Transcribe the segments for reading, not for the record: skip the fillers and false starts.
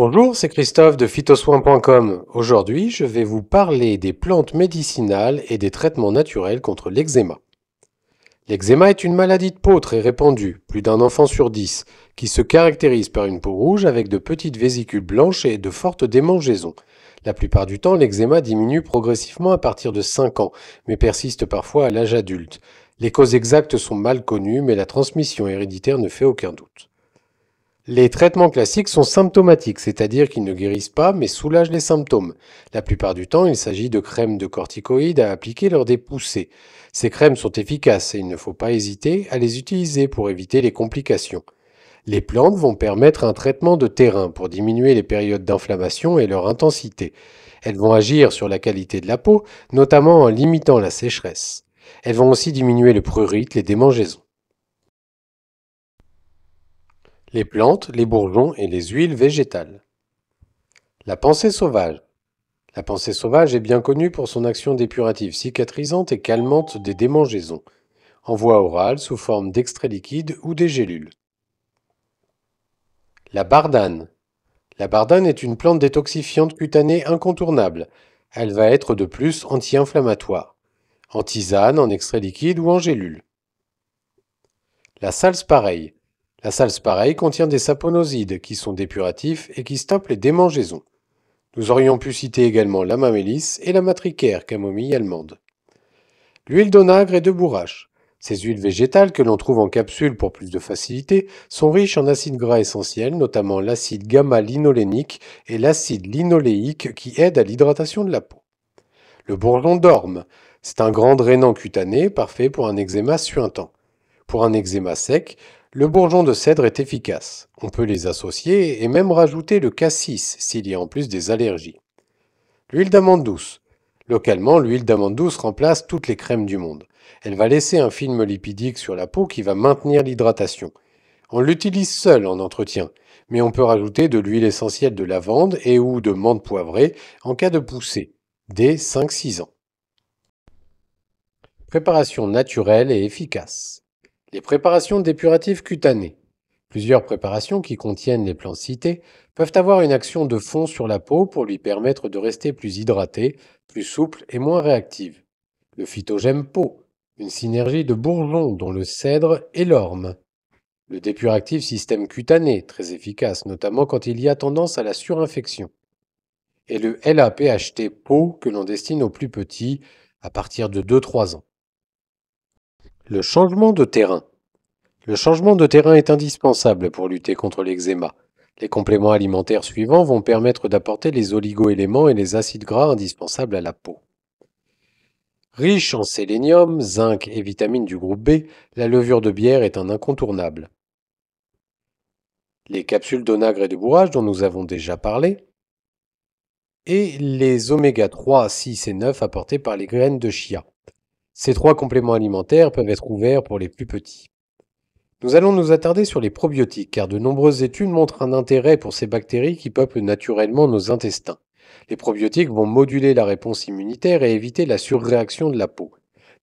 Bonjour, c'est Christophe de phytosoin.com. Aujourd'hui, je vais vous parler des plantes médicinales et des traitements naturels contre l'eczéma. L'eczéma est une maladie de peau très répandue, plus d'un enfant sur 10, qui se caractérise par une peau rouge avec de petites vésicules blanches et de fortes démangeaisons. La plupart du temps, l'eczéma diminue progressivement à partir de 5 ans, mais persiste parfois à l'âge adulte. Les causes exactes sont mal connues, mais la transmission héréditaire ne fait aucun doute. Les traitements classiques sont symptomatiques, c'est-à-dire qu'ils ne guérissent pas mais soulagent les symptômes. La plupart du temps, il s'agit de crèmes de corticoïdes à appliquer lors des poussées. Ces crèmes sont efficaces et il ne faut pas hésiter à les utiliser pour éviter les complications. Les plantes vont permettre un traitement de terrain pour diminuer les périodes d'inflammation et leur intensité. Elles vont agir sur la qualité de la peau, notamment en limitant la sécheresse. Elles vont aussi diminuer le prurite, les démangeaisons. Les plantes, les bourgeons et les huiles végétales. La pensée sauvage. La pensée sauvage est bien connue pour son action dépurative cicatrisante et calmante des démangeaisons, en voie orale sous forme d'extrait liquide ou des gélules. La bardane. La bardane est une plante détoxifiante cutanée incontournable. Elle va être de plus anti-inflammatoire, en tisane, en extrait liquide ou en gélule. La salspareille. La salspareille contient des saponosides qui sont dépuratifs et qui stoppent les démangeaisons. Nous aurions pu citer également la mamélis et la matricaire, camomille allemande. L'huile d'onagre et de bourrache. Ces huiles végétales que l'on trouve en capsule pour plus de facilité sont riches en acides gras essentiels, notamment l'acide gamma-linolénique et l'acide linoléique qui aident à l'hydratation de la peau. Le bourgeon d'orme. C'est un grand drainant cutané, parfait pour un eczéma suintant. Pour un eczéma sec, le bourgeon de cèdre est efficace. On peut les associer et même rajouter le cassis s'il y a en plus des allergies. L'huile d'amande douce. Localement, l'huile d'amande douce remplace toutes les crèmes du monde. Elle va laisser un film lipidique sur la peau qui va maintenir l'hydratation. On l'utilise seul en entretien, mais on peut rajouter de l'huile essentielle de lavande et ou de menthe poivrée en cas de poussée, dès 5-6 ans. Préparation naturelle et efficace. Les préparations dépuratives cutanées. Plusieurs préparations qui contiennent les plantes citées peuvent avoir une action de fond sur la peau pour lui permettre de rester plus hydratée, plus souple et moins réactive. Le phytogème peau, une synergie de bourgeons dont le cèdre et l'orme. Le dépuratif système cutané, très efficace, notamment quand il y a tendance à la surinfection. Et le LAPHT peau que l'on destine aux plus petits à partir de 2-3 ans. Le changement de terrain. Le changement de terrain est indispensable pour lutter contre l'eczéma. Les compléments alimentaires suivants vont permettre d'apporter les oligoéléments et les acides gras indispensables à la peau. Riche en sélénium, zinc et vitamines du groupe B, la levure de bière est un incontournable. Les capsules d'onagre et de bourrage dont nous avons déjà parlé, et les oméga 3, 6 et 9 apportés par les graines de chia. Ces trois compléments alimentaires peuvent être ouverts pour les plus petits. Nous allons nous attarder sur les probiotiques, car de nombreuses études montrent un intérêt pour ces bactéries qui peuplent naturellement nos intestins. Les probiotiques vont moduler la réponse immunitaire et éviter la surréaction de la peau.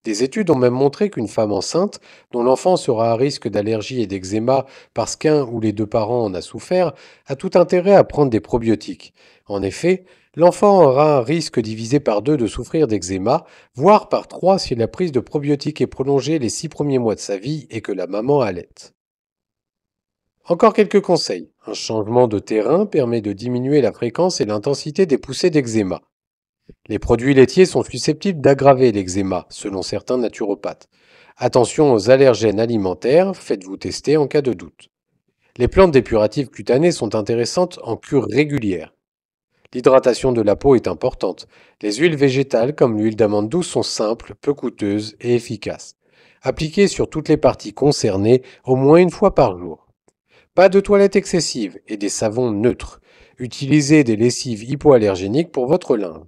Des études ont même montré qu'une femme enceinte, dont l'enfant sera à risque d'allergie et d'eczéma parce qu'un ou les deux parents en a souffert, a tout intérêt à prendre des probiotiques. En effet, l'enfant aura un risque divisé par 2 de souffrir d'eczéma, voire par 3 si la prise de probiotiques est prolongée les 6 premiers mois de sa vie et que la maman allaite. Encore quelques conseils. Un changement de terrain permet de diminuer la fréquence et l'intensité des poussées d'eczéma. Les produits laitiers sont susceptibles d'aggraver l'eczéma, selon certains naturopathes. Attention aux allergènes alimentaires, faites-vous tester en cas de doute. Les plantes dépuratives cutanées sont intéressantes en cure régulière. L'hydratation de la peau est importante. Les huiles végétales comme l'huile d'amande douce sont simples, peu coûteuses et efficaces. Appliquées sur toutes les parties concernées au moins une fois par jour. Pas de toilette excessive et des savons neutres. Utilisez des lessives hypoallergéniques pour votre linge.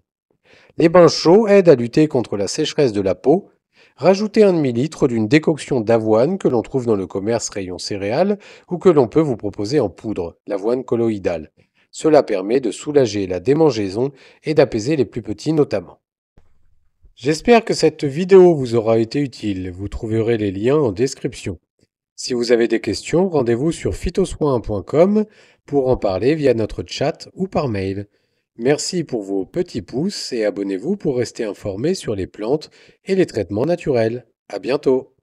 Les bains chauds aident à lutter contre la sécheresse de la peau. Rajoutez un demi-litre d'une décoction d'avoine que l'on trouve dans le commerce rayon céréales ou que l'on peut vous proposer en poudre, l'avoine colloïdale. Cela permet de soulager la démangeaison et d'apaiser les plus petits notamment. J'espère que cette vidéo vous aura été utile. Vous trouverez les liens en description. Si vous avez des questions, rendez-vous sur phytosoin.com pour en parler via notre chat ou par mail. Merci pour vos petits pouces et abonnez-vous pour rester informé sur les plantes et les traitements naturels. À bientôt!